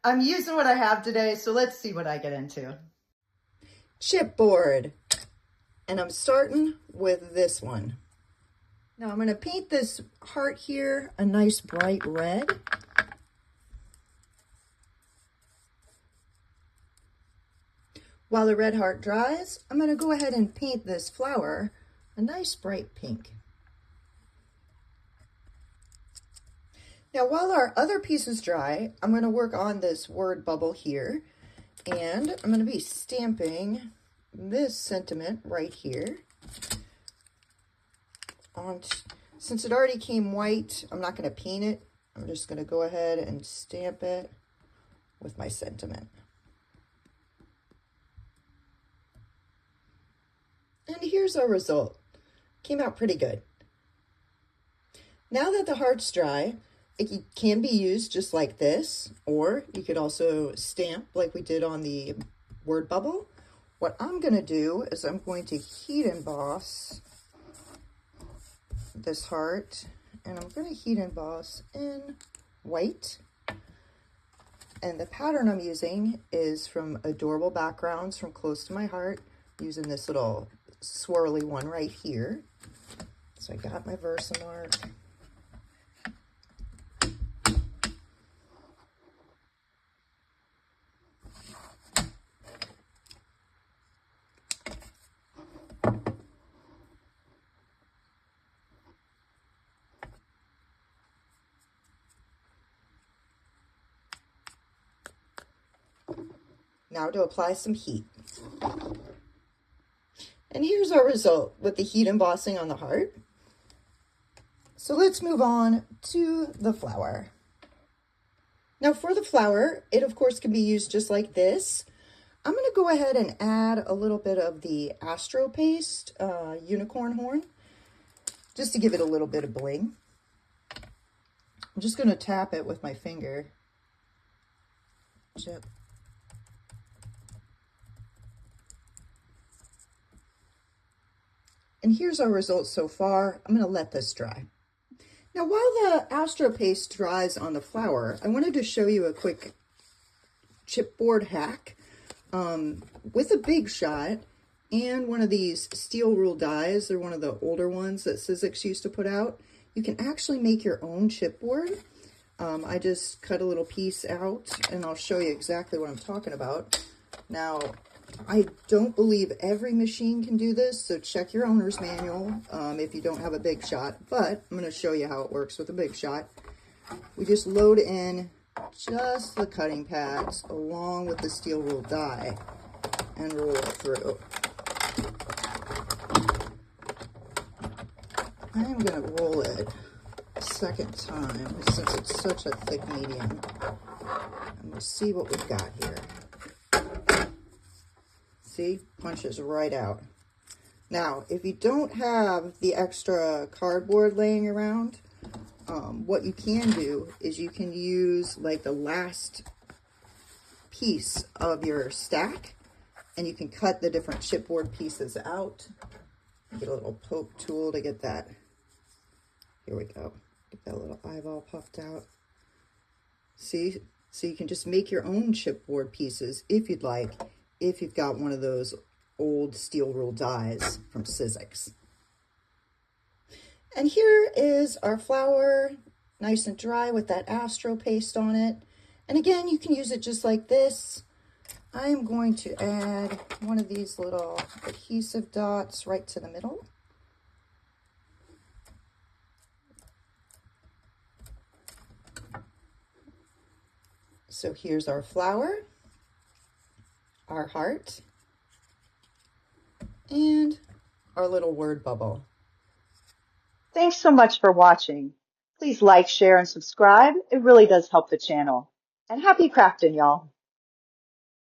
I'm using what I have today, so let's see what I get into. Chipboard. And I'm starting with this one. Now I'm going to paint this heart here a nice bright red. While the red heart dries, I'm going to go ahead and paint this flower a nice bright pink. Now while our other pieces dry, I'm going to work on this word bubble here, and I'm going to be stamping this sentiment right here. Since it already came white, I'm not going to paint it. I'm just going to go ahead and stamp it with my sentiment. And here's our result. Came out pretty good. Now that the heart's dry, it can be used just like this, or you could also stamp like we did on the word bubble. What I'm going to do is I'm going to heat emboss this heart, and I'm going to heat emboss in white. And the pattern I'm using is from Adorable Backgrounds from Close to My Heart, using this little swirly one right here. So I got my Versamark. Now to apply some heat. And here's our result with the heat embossing on the heart. So let's move on to the flower. Now for the flower, it of course can be used just like this. I'm going to go ahead and add a little bit of the Astro Paste unicorn horn, just to give it a little bit of bling. I'm just going to tap it with my finger. Chip. And here's our results so far. I'm going to let this dry. Now, while the Astro Paste dries on the flower, I wanted to show you a quick chipboard hack with a Big Shot and one of these steel rule dies. They're one of the older ones that Sizzix used to put out. You can actually make your own chipboard. I just cut a little piece out, and I'll show you exactly what I'm talking about. Now, I don't believe every machine can do this, so check your owner's manual if you don't have a Big Shot, but I'm going to show you how it works with a Big Shot. We just load in just the cutting pads along with the steel rule die and roll it through. I'm going to roll it a second time since it's such a thick medium, and we'll see what we've got here. See, punches right out. Now, if you don't have the extra cardboard laying around, what you can do is you can use like the last piece of your stack, and you can cut the different chipboard pieces out. Get a little poke tool to get that. Here we go. Get that little eyeball puffed out. See? So you can just make your own chipboard pieces if you'd like, if you've got one of those old steel rule dies from Sizzix. And here is our flower, nice and dry with that Astro Paste on it. And again, you can use it just like this. I am going to add one of these little adhesive dots right to the middle. So here's our flower, our heart, and our little word bubble. Thanks so much for watching. Please like, share, and subscribe. It really does help the channel. And happy crafting, y'all.